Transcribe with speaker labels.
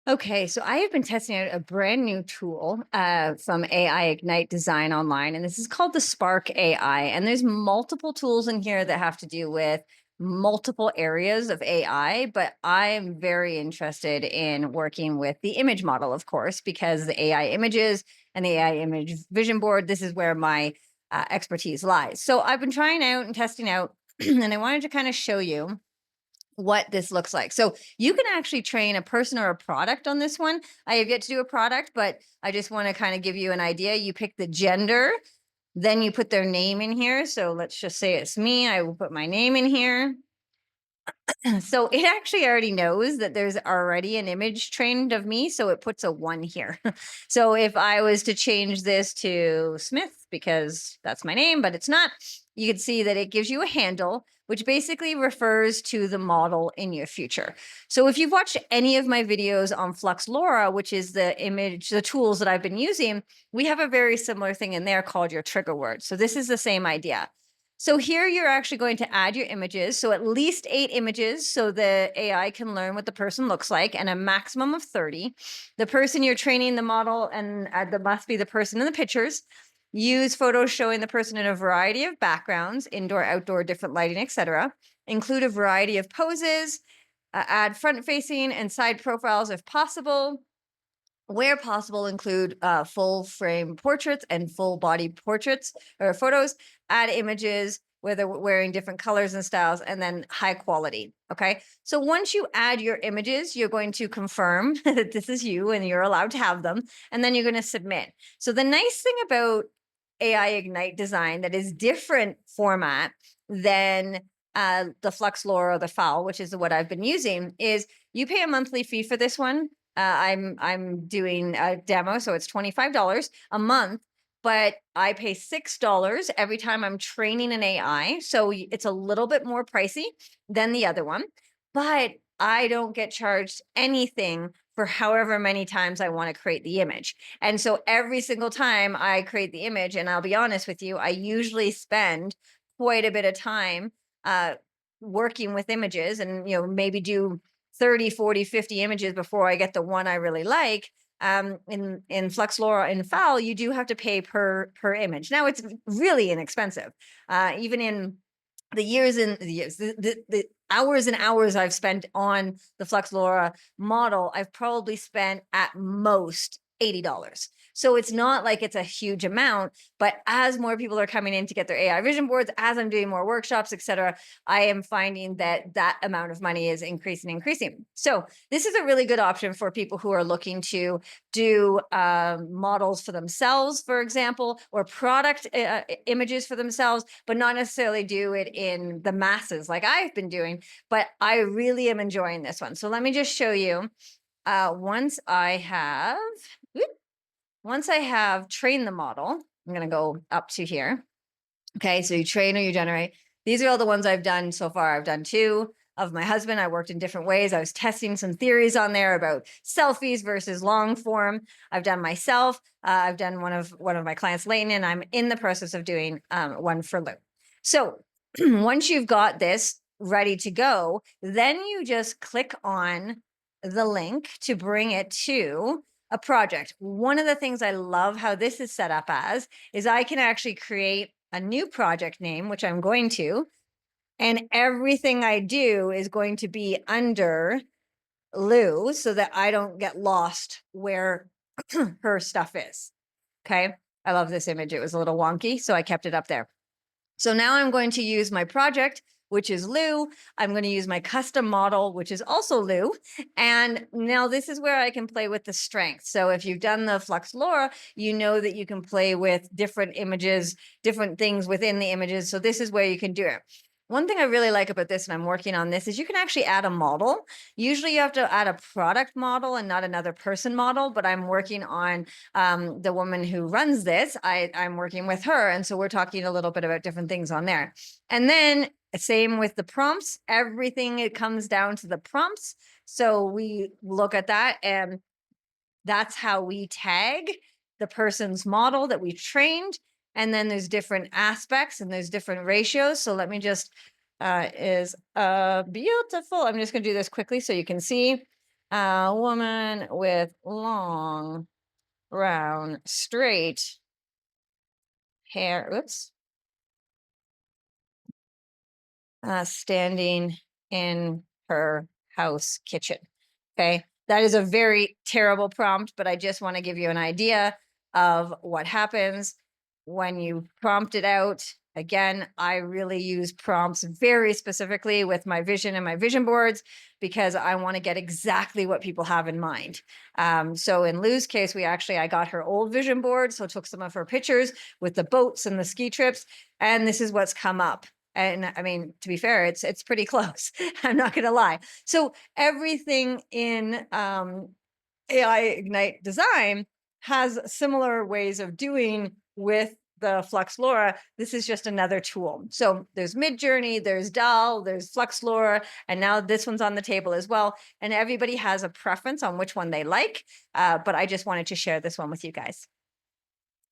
Speaker 1: Okay, so I have been testing out a brand new tool from AI Ignite Design online, and this is called the Spark AI. And there's multiple tools in here that have to do with multiple areas of AI, but I am very interested in working with the image model, of course, because the AI images and the AI image vision board, this is where my expertise lies. So I've been trying out and testing out, and I wanted to kind of show you what this looks like. So you can actually train a person or a product on this one. I have yet to do a product, but I just want to kind of give you an idea. You pick the gender, then you put their name in here. So let's just say it's me. I will put my name in here. So it actually already knows that there's already an image trained of me. So it puts a 1 here. So if I was to change this to Smith, because that's my name, but it's not, you can see that it gives you a handle, which basically refers to the model in your future. So if you've watched any of my videos on Flux LoRA, which is the tools that I've been using, we have a very similar thing in there called your trigger word. So this is the same idea. So here you're actually going to add your images. So at least 8 images so the AI can learn what the person looks like, and a maximum of 30. The person you're training the model, and there must be the person in the pictures. Use photos showing the person in a variety of backgrounds, indoor, outdoor, different lighting, etc. Include a variety of poses. Add front facing and side profiles if possible. Where possible, include full frame portraits and full body portraits or photos. Add images where they're wearing different colors and styles, and then high quality. Okay. So once you add your images, you're going to confirm that this is you and you're allowed to have them. And then you're going to submit. So the nice thing about AI Ignite Design that is different format than the Flux LoRA or the FOWL, which is what I've been using, is you pay a monthly fee for this one. I'm doing a demo, so it's $25 a month, but I pay $6 every time I'm training an AI. So it's a little bit more pricey than the other one, but I don't get charged anything for however many times I want to create the image. And so every single time I create the image, and I'll be honest with you, I usually spend quite a bit of time uh, working with images, and maybe do 30, 40, 50 images before I get the one I really like. In Flux LoRA and FOWL, you do have to pay per image. Now it's really inexpensive. Even in the hours and hours I've spent on the Flux LoRA model, I've probably spent at most $80. So it's not like it's a huge amount, but as more people are coming in to get their AI vision boards, as I'm doing more workshops, etc., I am finding that amount of money is increasing. So this is a really good option for people who are looking to do models for themselves, for example, or product images for themselves, but not necessarily do it in the masses like I've been doing. But I really am enjoying this one. So let me just show you. Once I have trained the model, I'm going to go up to here. Okay, so you train or you generate. These are all the ones I've done so far. I've done 2 of my husband. I worked in different ways. I was testing some theories on there about selfies versus long form. I've done myself. I've done one of my clients, Leighton, and I'm in the process of doing one for Lou. So once you've got this ready to go, then you just click on the link to bring it to a project. One of the things I love how this is set up as is I can actually create a new project name, which I'm going to, and everything I do is going to be under Lou so that I don't get lost where her stuff is. Okay. I love this image. It was a little wonky, so I kept it up there. So now I'm going to use my project, which is Lou. I'm going to use my custom model, which is also Lou. And now this is where I can play with the strength. So if you've done the Flux LoRA, you know that you can play with different images, different things within the images. So this is where you can do it. One thing I really like about this, and I'm working on this, is you can actually add a model. Usually you have to add a product model and not another person model, but I'm working on the woman who runs this. I'm working with her. And so we're talking a little bit about different things on there. And then same with the prompts, everything, it comes down to the prompts. So we look at that, and that's how we tag the person's model that we trained. And then there's different aspects and there's different ratios. So let me just, is beautiful. I'm just going to do this quickly so you can see. A woman with long, brown, straight hair. Oops. Standing in her house kitchen. Okay. That is a very terrible prompt, but I just want to give you an idea of what happens when you prompt it out. Again, I really use prompts very specifically with my vision and my vision boards because I want to get exactly what people have in mind. So in Lou's case, I got her old vision board. So took some of her pictures with the boats and the ski trips. And this is what's come up. And I mean, to be fair, it's pretty close. I'm not going to lie. So everything in AI Ignite design has similar ways of doing with the Flux LoRA. This is just another tool. So there's Midjourney, there's DAL, there's Flux LoRA, and now this one's on the table as well. And everybody has a preference on which one they like, but I just wanted to share this one with you guys.